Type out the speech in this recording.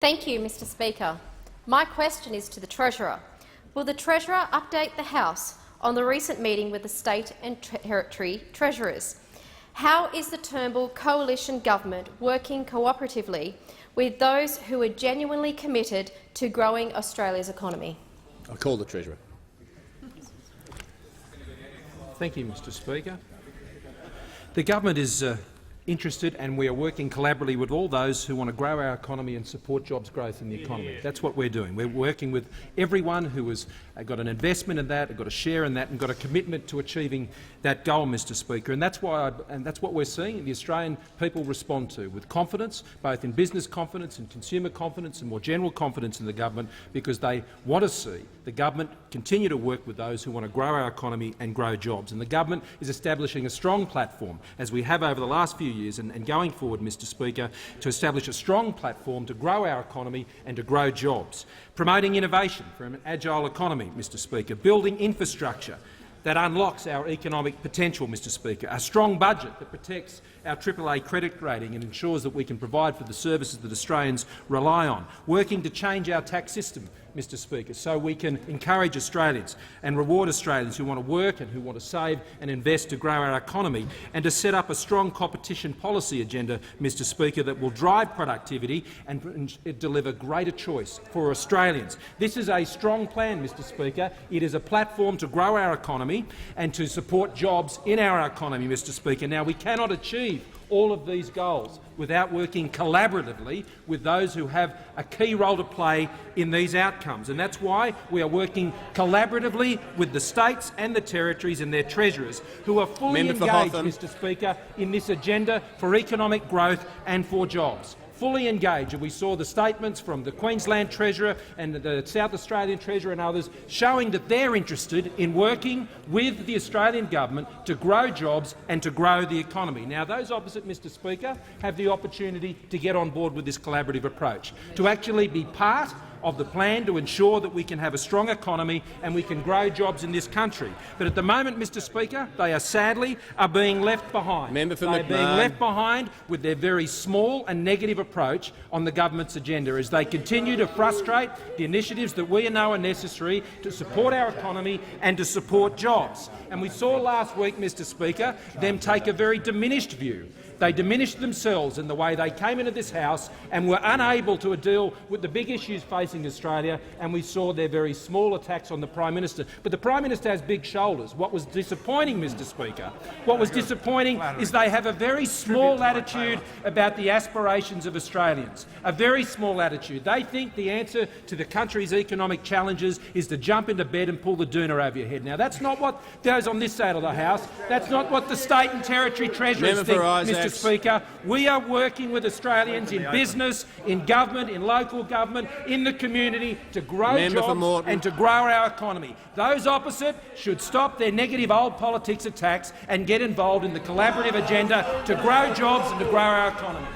Thank you, Mr Speaker. My question is to the Treasurer. Will the Treasurer update the House on the recent meeting with the state and territory treasurers? How is the Turnbull coalition government working cooperatively with those who are genuinely committed to growing Australia's economy? I call the Treasurer. Thank you, Mr Speaker. The government is interested, and we are working collaboratively with all those who want to grow our economy and support jobs growth in the economy. That's what we're doing. We're working with everyone who has got an investment in that, got a share in that, and got a commitment to achieving that goal, Mr Speaker. And that's what we're seeing the Australian people respond to, with confidence, both in business confidence and consumer confidence and more general confidence in the government, because they want to see the government continue to work with those who want to grow our economy and grow jobs. And the government is establishing a strong platform, as we have over the last few years and going forward, Mr Speaker, to establish a strong platform to grow our economy and to grow jobs. Promoting innovation for an agile economy, Mr Speaker. Building infrastructure that unlocks our economic potential, Mr Speaker. A strong budget that protects our AAA credit rating and ensures that we can provide for the services that Australians rely on. Working to change our tax system, Mr Speaker, so we can encourage Australians and reward Australians who want to work and who want to save and invest to grow our economy, and to set up a strong competition policy agenda, Mr Speaker, that will drive productivity and deliver greater choice for Australians. This is a strong plan, Mr Speaker. It is a platform to grow our economy and to support jobs in our economy, Mr Speaker. Now, we cannot achieve all of these goals without working collaboratively with those who have a key role to play in these outcomes. And that's why we are working collaboratively with the states and the territories and their treasurers, who are fully engaged, Mr Speaker, in this agenda for economic growth and for jobs. Fully engaged, and we saw the statements from the Queensland Treasurer and the South Australian Treasurer and others showing that they're interested in working with the Australian government to grow jobs and to grow the economy. Now, those opposite, Mr Speaker, have the opportunity to get on board with this collaborative approach, to actually be part of the plan to ensure that we can have a strong economy and we can grow jobs in this country. But at the moment, Mr Speaker, they are sadly being left behind. They are being left behind with their very small and negative approach on the government's agenda, as they continue to frustrate the initiatives that we know are necessary to support our economy and to support jobs. And we saw last week, Mr Speaker, them take a very diminished view. They diminished themselves in the way they came into this House and were unable to deal with the big issues facing Australia, and we saw their very small attacks on the Prime Minister. But the Prime Minister has big shoulders. What was disappointing, Mr Speaker, is they have a very small attitude about the aspirations of Australians, a very small attitude. They think the answer to the country's economic challenges is to jump into bed and pull the doona over your head. Now, that's not what goes on this side of the House. That's not what the state and territory treasurers think, Mr Speaker. We are working with Australians in business, in government, in local government, in the community to grow jobs and to grow our economy. Those opposite should stop their negative old politics attacks and get involved in the collaborative agenda to grow jobs and to grow our economy.